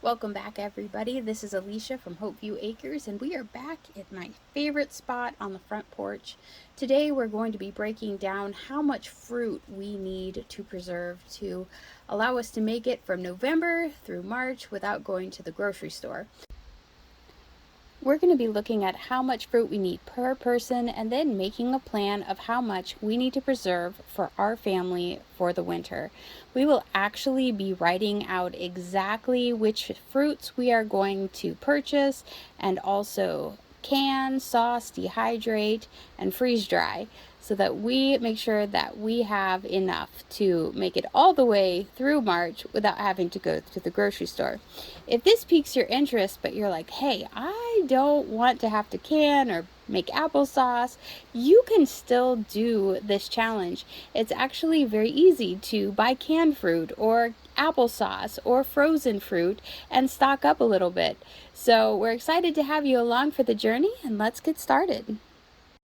Welcome back, everybody. This is Alicia from Hopeview Acres, and we are back at my favorite spot on the front porch. Today we're going to be breaking down how much fruit we need to preserve to allow us to make it from November through March without going to the grocery store. We're going to be looking at how much fruit we need per person and then making a plan of how much we need to preserve for our family for the winter. We will actually be writing out exactly which fruits we are going to purchase and also can, sauce, dehydrate, and freeze dry so that we make sure that we have enough to make it all the way through March without having to go to the grocery store. If this piques your interest, but you're like, hey, I don't want to have to can or make applesauce, you can still do this challenge. It's actually very easy to buy canned fruit or applesauce or frozen fruit and stock up a little bit. So we're excited to have you along for the journey, and let's get started.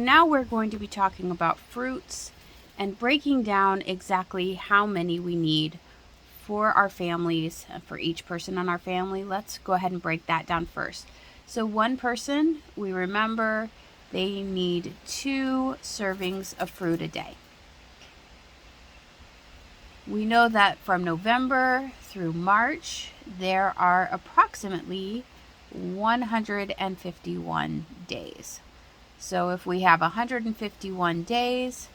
Now we're going to be talking about fruits and breaking down exactly how many we need for our families, for each person in our family. Let's go ahead and break that down first. So one person, we remember they need 2 servings of fruit a day. We know that from November through March, there are approximately 151 days. So if we have 151 days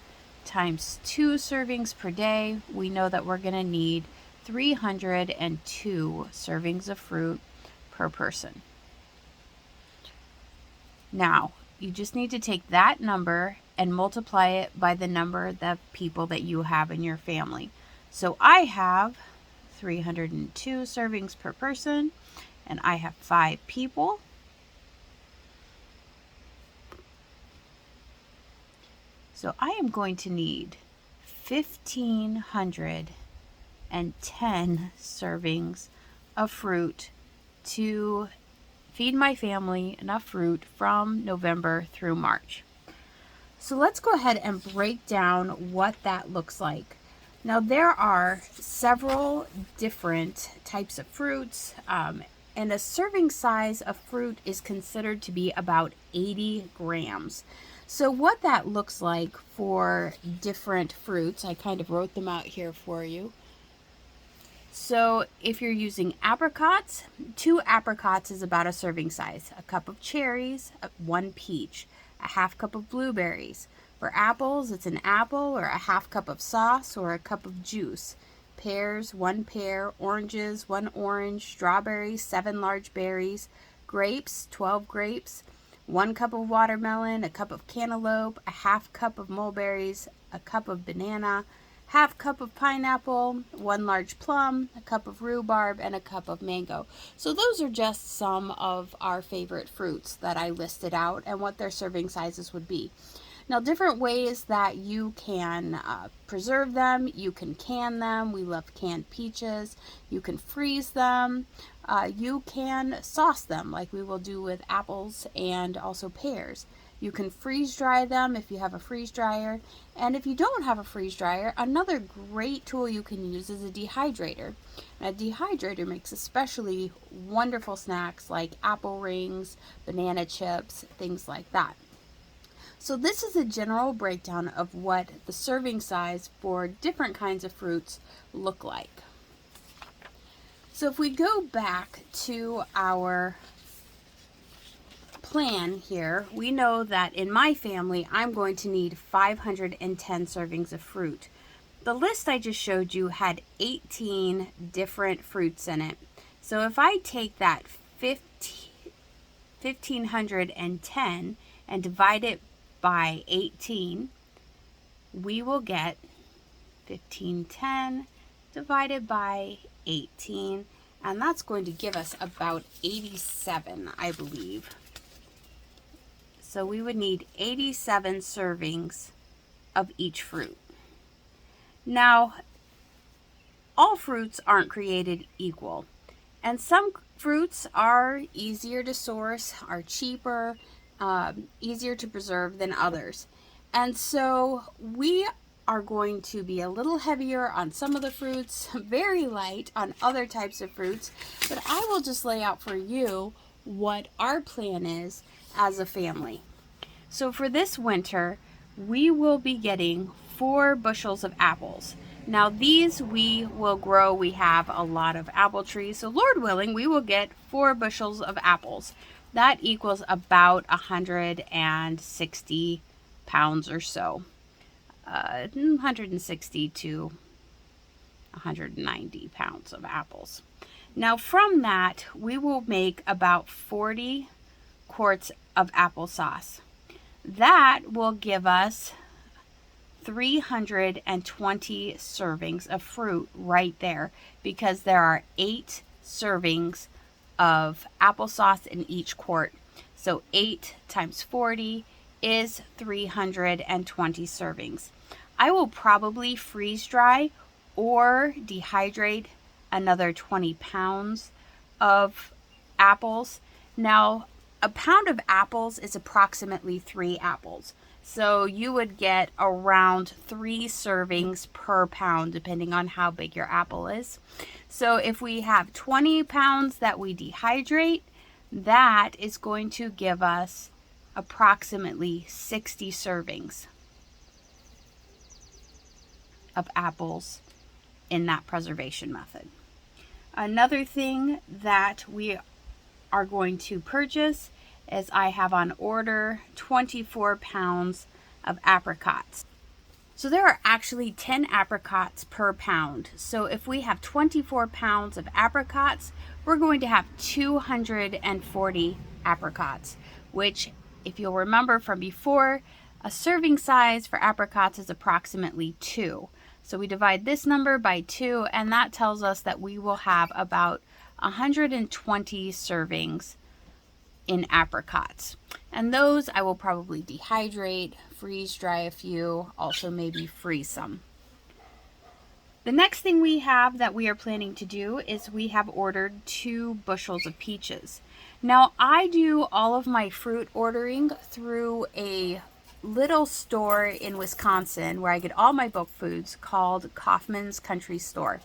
times 2 servings per day, we know that we're going to need 302 servings of fruit per person. Now, you just need to take that number and multiply it by the number of people that you have in your family. So I have 302 servings per person, and I have 5 people. So I am going to need 1,510 servings of fruit to feed my family enough fruit from November through March. So let's go ahead and break down what that looks like. Now there are several different types of fruits, and a serving size of fruit is considered to be about 80 grams. So what that looks like for different fruits, I kind of wrote them out here for you. So if you're using apricots, 2 apricots is about a serving size. A cup of cherries, 1 peach, a half cup of blueberries. For apples, it's an apple or a half cup of sauce or a cup of juice. Pears, 1 pear. Oranges, 1 orange. Strawberries, 7 large berries. Grapes, 12 grapes. 1 cup of watermelon, a cup of cantaloupe, a half cup of mulberries, a cup of banana, half cup of pineapple, 1 large plum, a cup of rhubarb, and a cup of mango. So those are just some of our favorite fruits that I listed out and what their serving sizes would be. Now, different ways that you can preserve them. You can can them. We love canned peaches. You can freeze them. You can sauce them like we will do with apples and also pears. You can freeze dry them if you have a freeze dryer. And if you don't have a freeze dryer, another great tool you can use is a dehydrator. A dehydrator makes especially wonderful snacks like apple rings, banana chips, things like that. So this is a general breakdown of what the serving size for different kinds of fruits look like. So if we go back to our plan here, we know that in my family, I'm going to need 510 servings of fruit. The list I just showed you had 18 different fruits in it. So if I take that 1,510 and divide it by 18, we will get 1510 divided by 18, and that's going to give us about 87, I believe. So we would need 87 servings of each fruit. Now, all fruits aren't created equal, and some fruits are easier to source, are cheaper, easier to preserve than others. And so we are going to be a little heavier on some of the fruits, very light on other types of fruits, but I will just lay out for you what our plan is as a family. So for this winter, we will be getting 4 bushels of apples. Now these we will grow. We have a lot of apple trees, so Lord willing, we will get 4 bushels of apples. That equals about 160 pounds or so. 160 to 190 pounds of apples. Now from that, we will make about 40 quarts of applesauce. That will give us 320 servings of fruit right there, because there are 8 servings of applesauce in each quart. So 8 times 40 is 320 servings. I will probably freeze dry or dehydrate another 20 pounds of apples. Now, a pound of apples is approximately 3 apples. So you would get around 3 servings per pound, depending on how big your apple is. So if we have 20 pounds that we dehydrate, that is going to give us approximately 60 servings of apples in that preservation method. Another thing that we are going to purchase is I have on order 24 pounds of apricots. So there are actually 10 apricots per pound. So if we have 24 pounds of apricots, we're going to have 240 apricots, which, if you'll remember from before, a serving size for apricots is approximately 2. So we divide this number by 2, and that tells us that we will have about 120 servings in apricots. And those I will probably dehydrate, freeze dry a few, also maybe freeze some. The next thing we have that we are planning to do is we have ordered 2 bushels of peaches. Now I do all of my fruit ordering through a little store in Wisconsin where I get all my bulk foods called Kaufman's Country Store.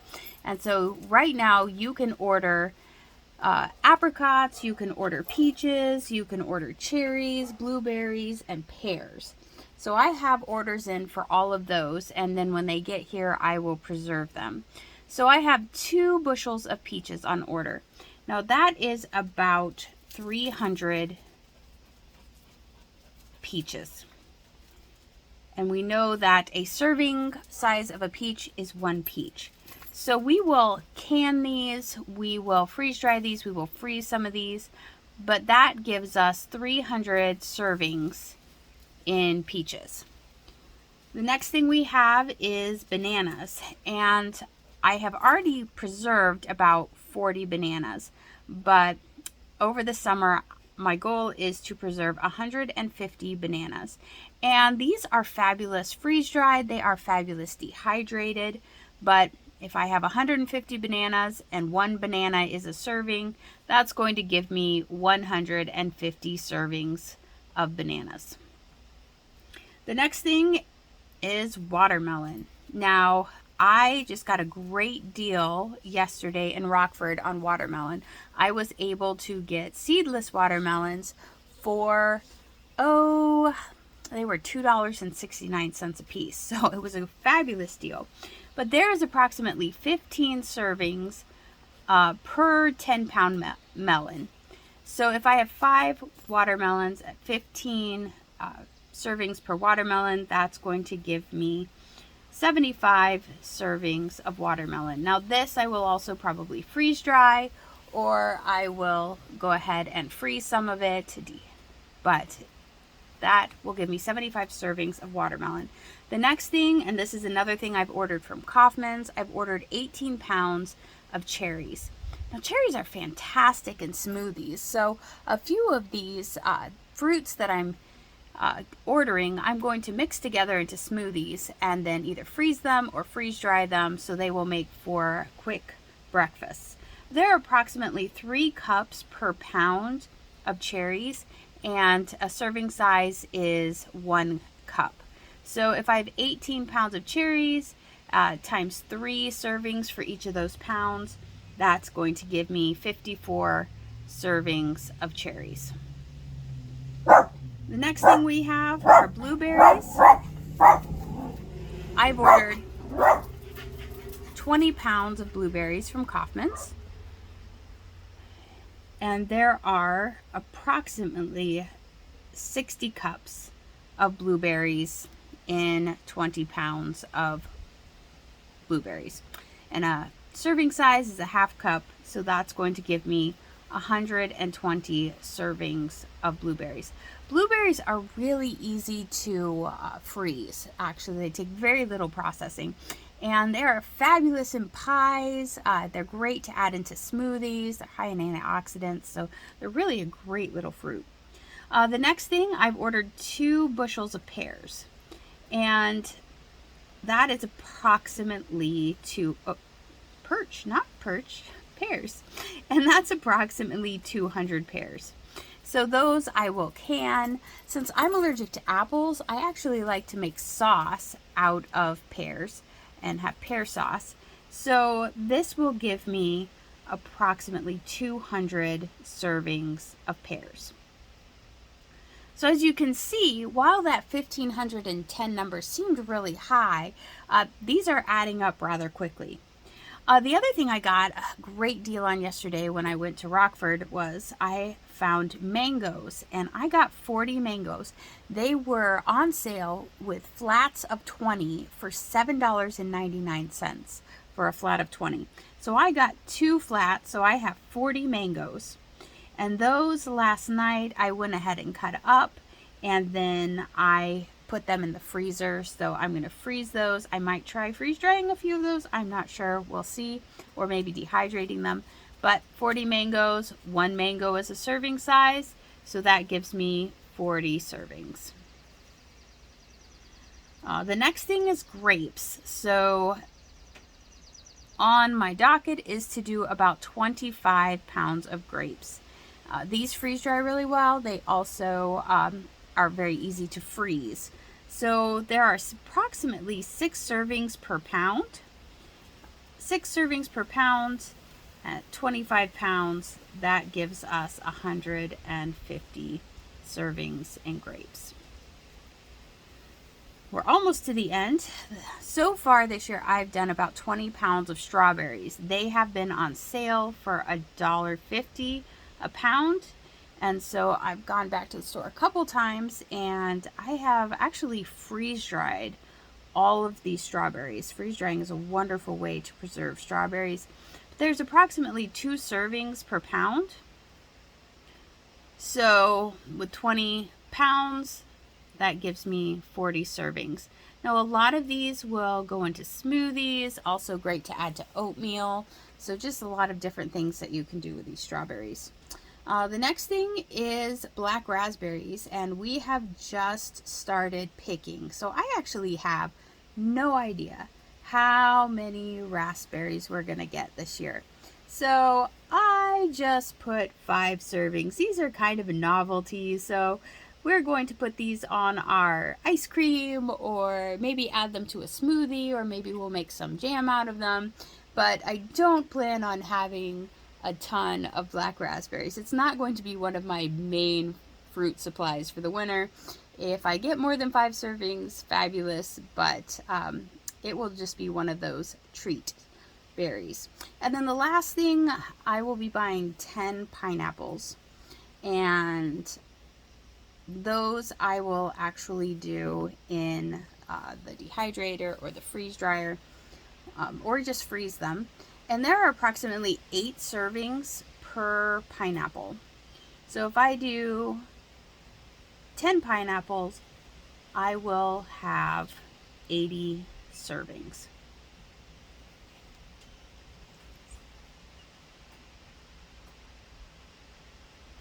And so right now you can order apricots, you can order peaches, you can order cherries, blueberries, and pears. So I have orders in for all of those, and then when they get here, I will preserve them. So I have 2 bushels of peaches on order. Now that is about 300 peaches. And we know that a serving size of a peach is 1 peach. So we will can these, we will freeze dry these, we will freeze some of these, but that gives us 300 servings in peaches. The next thing we have is bananas, and I have already preserved about 40 bananas, but over the summer my goal is to preserve 150 bananas. And these are fabulous freeze dried, they are fabulous dehydrated, but if I have 150 bananas and 1 banana is a serving, that's going to give me 150 servings of bananas. The next thing is watermelon. Now, I just got a great deal yesterday in Rockford on watermelon. I was able to get seedless watermelons for, they were $2.69 a piece. So it was a fabulous deal. But there is approximately 15 servings per 10-pound melon. So if I have 5 watermelons at 15 servings per watermelon, that's going to give me 75 servings of watermelon. Now this I will also probably freeze dry, or I will go ahead and freeze some of it, but that will give me 75 servings of watermelon. The next thing, and this is another thing I've ordered from Kaufman's, I've ordered 18 pounds of cherries. Now cherries are fantastic in smoothies, so a few of these fruits that I'm ordering, I'm going to mix together into smoothies and then either freeze them or freeze dry them so they will make for quick breakfasts. There are approximately 3 cups per pound of cherries, and a serving size is 1 cup. So if I have 18 pounds of cherries, times 3 servings for each of those pounds, that's going to give me 54 servings of cherries. The next thing we have are blueberries. I've ordered 20 pounds of blueberries from Kaufmann's, and there are approximately 60 cups of blueberries in 20 pounds of blueberries. And a serving size is a half cup, so that's going to give me 120 servings of blueberries. Blueberries are really easy to freeze. Actually, they take very little processing, and they are fabulous in pies. They're great to add into smoothies. They're high in antioxidants, so they're really a great little fruit. The next thing, I've ordered 2 bushels of pears, and that is approximately pears, and that's approximately 200 pears. So those I will can. Since I'm allergic to apples, I actually like to make sauce out of pears and have pear sauce. So this will give me approximately 200 servings of pears. So as you can see, while that 1,510 number seemed really high, these are adding up rather quickly. The other thing I got a great deal on yesterday when I went to Rockford was I found mangoes, and I got 40 mangoes. They were on sale with flats of 20 for $7.99 for a flat of 20. So I got 2 flats, so I have 40 mangoes. And those last night I went ahead and cut up, and then I put them in the freezer. So I'm going to freeze those. I might try freeze drying a few of those. I'm not sure. We'll see. Or maybe dehydrating them. But 40 mangoes, 1 mango is a serving size. So that gives me 40 servings. The next thing is grapes. So on my docket is to do about 25 pounds of grapes. These freeze dry really well. They also are very easy to freeze. So there are approximately 6 servings per pound. 6 servings per pound at 25 pounds, that gives us 150 servings in grapes. We're almost to the end. So far this year, I've done about 20 pounds of strawberries. They have been on sale for $1.50 a pound. And so I've gone back to the store a couple times, and I have actually freeze dried all of these strawberries. Freeze drying is a wonderful way to preserve strawberries. There's approximately 2 servings per pound. So with 20 pounds, that gives me 40 servings. Now a lot of these will go into smoothies, also great to add to oatmeal. So just a lot of different things that you can do with these strawberries. The next thing is black raspberries, and we have just started picking. So I actually have no idea how many raspberries we're going to get this year. So I just put 5 servings. These are kind of a novelty, so we're going to put these on our ice cream, or maybe add them to a smoothie, or maybe we'll make some jam out of them. But I don't plan on having a ton of black raspberries. It's not going to be one of my main fruit supplies for the winter. If I get more than 5 servings, fabulous, but it will just be one of those treat berries. And then the last thing, I will be buying 10 pineapples, and those I will actually do in the dehydrator or the freeze dryer, or just freeze them. And there are approximately 8 servings per pineapple. So if I do 10 pineapples, I will have 80 servings.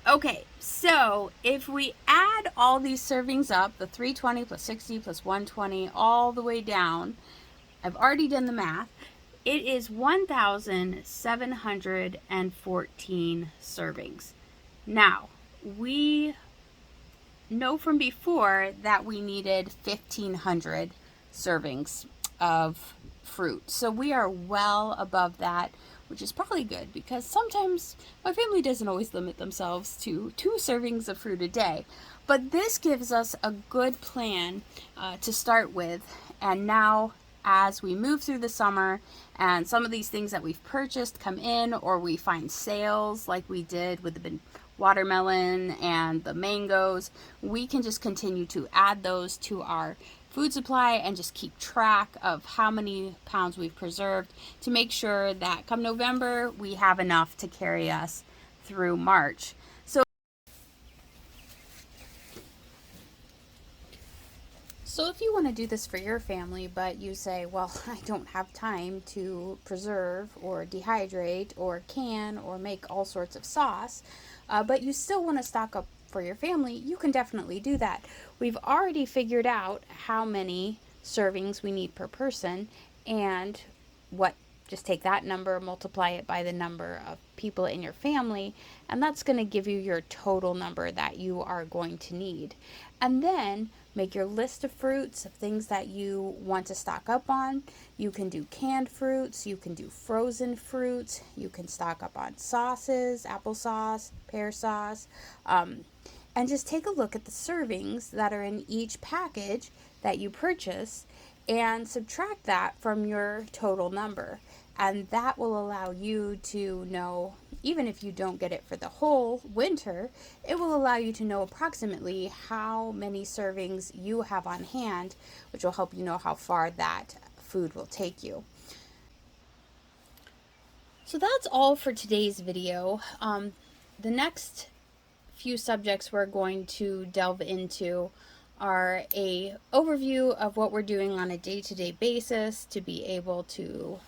Okay, so if we add all these servings up, the 320 plus 60 plus 120, all the way down, I've already done the math. It is 1,714 servings. Now, we know from before that we needed 1,500 servings of fruit. So we are well above that, which is probably good because sometimes my family doesn't always limit themselves to 2 servings of fruit a day. But this gives us a good plan to start with. And now, as we move through the summer and some of these things that we've purchased come in, or we find sales like we did with the watermelon and the mangoes, we can just continue to add those to our food supply and just keep track of how many pounds we've preserved to make sure that come November we have enough to carry us through March. So if you want to do this for your family, but you say, well, I don't have time to preserve or dehydrate or can or make all sorts of sauce, but you still want to stock up for your family, you can definitely do that. We've already figured out how many servings we need per person and what, just take that number, multiply it by the number of people in your family, and that's going to give you your total number that you are going to need. And then make your list of fruits, of things that you want to stock up on. You can do canned fruits, you can do frozen fruits, you can stock up on sauces, applesauce, pear sauce, and just take a look at the servings that are in each package that you purchase and subtract that from your total number. And that will allow you to know, even if you don't get it for the whole winter, it will allow you to know approximately how many servings you have on hand, which will help you know how far that food will take you. So that's all for today's video. The next few subjects we're going to delve into are a overview of what we're doing on a day-to-day basis to be able to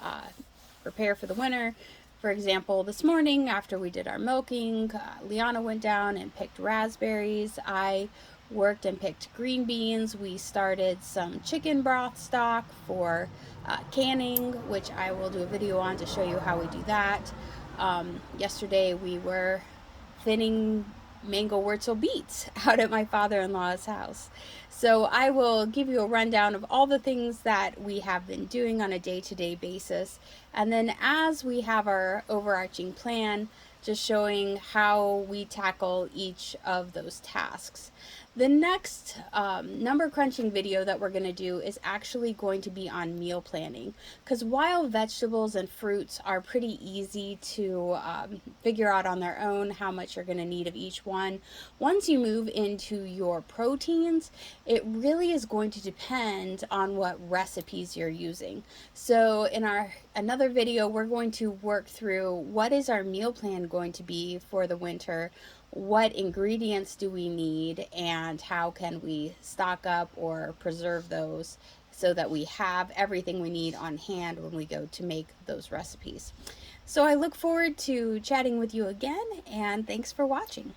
prepare for the winter. For example, this morning after we did our milking, Liana went down and picked raspberries. I worked and picked green beans. We started some chicken broth stock for canning, which I will do a video on to show you how we do that. Yesterday we were thinning mango wurzel beets out at my father-in-law's house. So I will give you a rundown of all the things that we have been doing on a day-to-day basis, and then as we have our overarching plan, just showing how we tackle each of those tasks. The next number crunching video that we're going to do is actually going to be on meal planning, because while vegetables and fruits are pretty easy to figure out on their own how much you're going to need of each one, once you move into your proteins, it really is going to depend on what recipes you're using. So in our another video, we're going to work through what is our meal plan going to be for the winter, what ingredients do we need, and how can we stock up or preserve those so that we have everything we need on hand when we go to make those recipes. So I look forward to chatting with you again, and thanks for watching.